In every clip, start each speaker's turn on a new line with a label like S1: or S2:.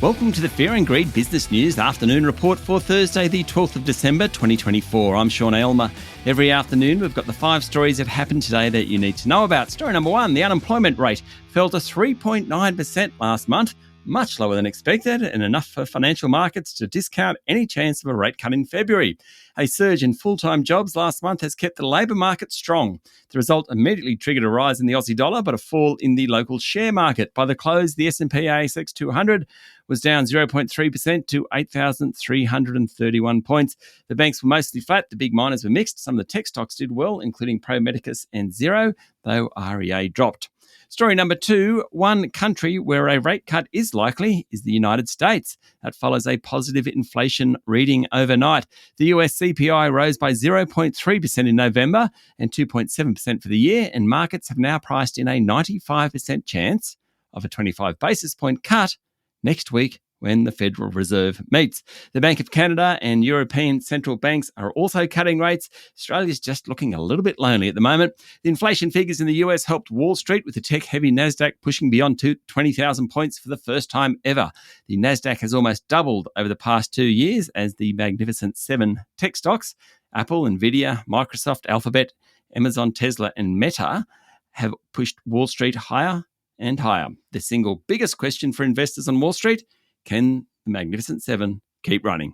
S1: Welcome to the Fear and Greed Business News Afternoon Report for Thursday, the 12th of December, 2024. I'm Sean Aylmer. Every afternoon, we've got the 5 stories that happened today that you need to know about. Story number 1, the unemployment rate fell to 3.9% last month, much lower than expected, and enough for financial markets to discount any chance of a rate cut in February. A surge in full-time jobs last month has kept the labour market strong. The result immediately triggered a rise in the Aussie dollar, but a fall in the local share market. By the close, the S&P ASX 200 was down 0.3% to 8,331 points. The banks were mostly flat. The big miners were mixed. Some of the tech stocks did well, including Pro Medicus and Xero, though REA dropped. Story number 2, one country where a rate cut is likely is the United States. That follows a positive inflation reading overnight. The US CPI rose by 0.3% in November and 2.7% for the year, and markets have now priced in a 95% chance of a 25 basis point cut next week when the Federal Reserve meets. The Bank of Canada and European central banks are also cutting rates. Australia's just looking a little bit lonely at the moment. The inflation figures in the US helped Wall Street, with the tech-heavy Nasdaq pushing beyond 20,000 points for the first time ever. The Nasdaq has almost doubled over the past 2 years as the Magnificent Seven tech stocks, Apple, Nvidia, Microsoft, Alphabet, Amazon, Tesla, and Meta, have pushed Wall Street higher and higher. The single biggest question for investors on Wall Street: can the Magnificent Seven keep running?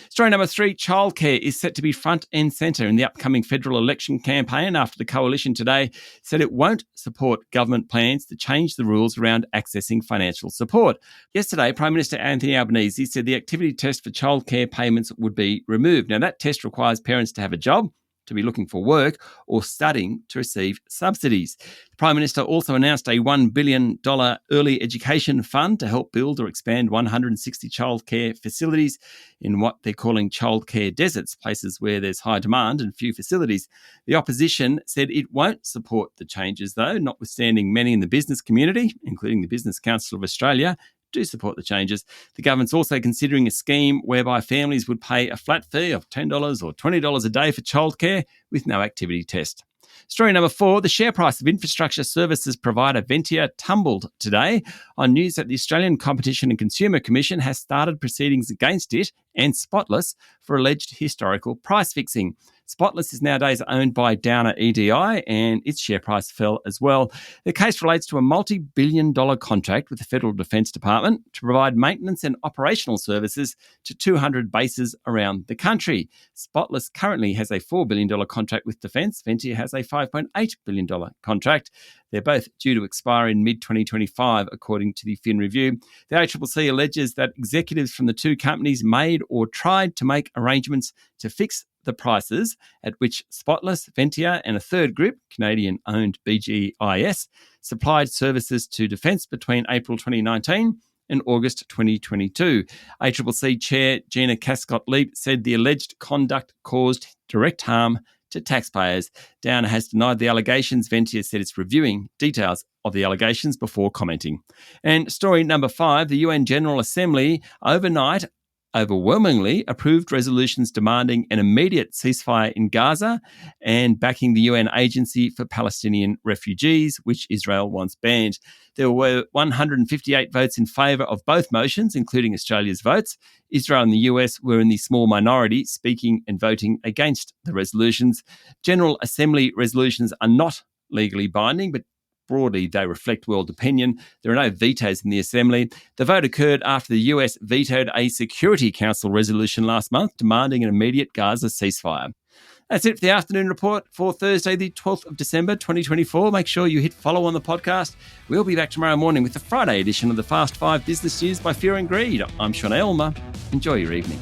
S1: Story number 3, Childcare is set to be front and centre in the upcoming federal election campaign after the coalition today said it won't support government plans to change the rules around accessing financial support. Yesterday, Prime Minister Anthony Albanese said the activity test for childcare payments would be removed. Now, that test requires parents to have a job, to be looking for work, or studying to receive subsidies. The Prime Minister also announced a $1 billion early education fund to help build or expand 160 childcare facilities in what they're calling childcare deserts, places where there's high demand and few facilities. The opposition said it won't support the changes, though, notwithstanding many in the business community, including the Business Council of Australia, do support the changes. The government's also considering a scheme whereby families would pay a flat fee of $10 or $20 a day for childcare with no activity test. Story number 4, the share price of infrastructure services provider Ventia tumbled today on news that the Australian Competition and Consumer Commission has started proceedings against it and Spotless for alleged historical price fixing. Spotless is nowadays owned by Downer EDI, and its share price fell as well. The case relates to a multi-billion-dollar contract with the Federal Defence Department to provide maintenance and operational services to 200 bases around the country. Spotless currently has a $4 billion contract with Defence. Ventia has a $5.8 billion contract. They're both due to expire in mid-2025, according to the Fin Review. The ACCC alleges that executives from the two companies made or tried to make arrangements to fix the prices at which Spotless, Ventia, and a third group, Canadian-owned BGIS, supplied services to Defence between April 2019 and August 2022. ACCC Chair Gina Cascott-Leap said the alleged conduct caused direct harm to taxpayers. Downer has denied the allegations. Ventia said it's reviewing details of the allegations before commenting. And story number 5, the UN General Assembly overnight overwhelmingly approved resolutions demanding an immediate ceasefire in Gaza and backing the UN Agency for Palestinian Refugees, which Israel once banned. There were 158 votes in favour of both motions, including Australia's votes. Israel and the US were in the small minority, speaking and voting against the resolutions. General Assembly resolutions are not legally binding, but broadly, they reflect world opinion. There are no vetoes in the Assembly. The vote occurred after the US vetoed a Security Council resolution last month demanding an immediate Gaza ceasefire. That's it for the afternoon report for Thursday, the 12th of December, 2024. Make sure you hit follow on the podcast. We'll be back tomorrow morning with the Friday edition of the Fast 5 Business News by Fear and Greed. I'm Sean Aylmer. Enjoy your evening.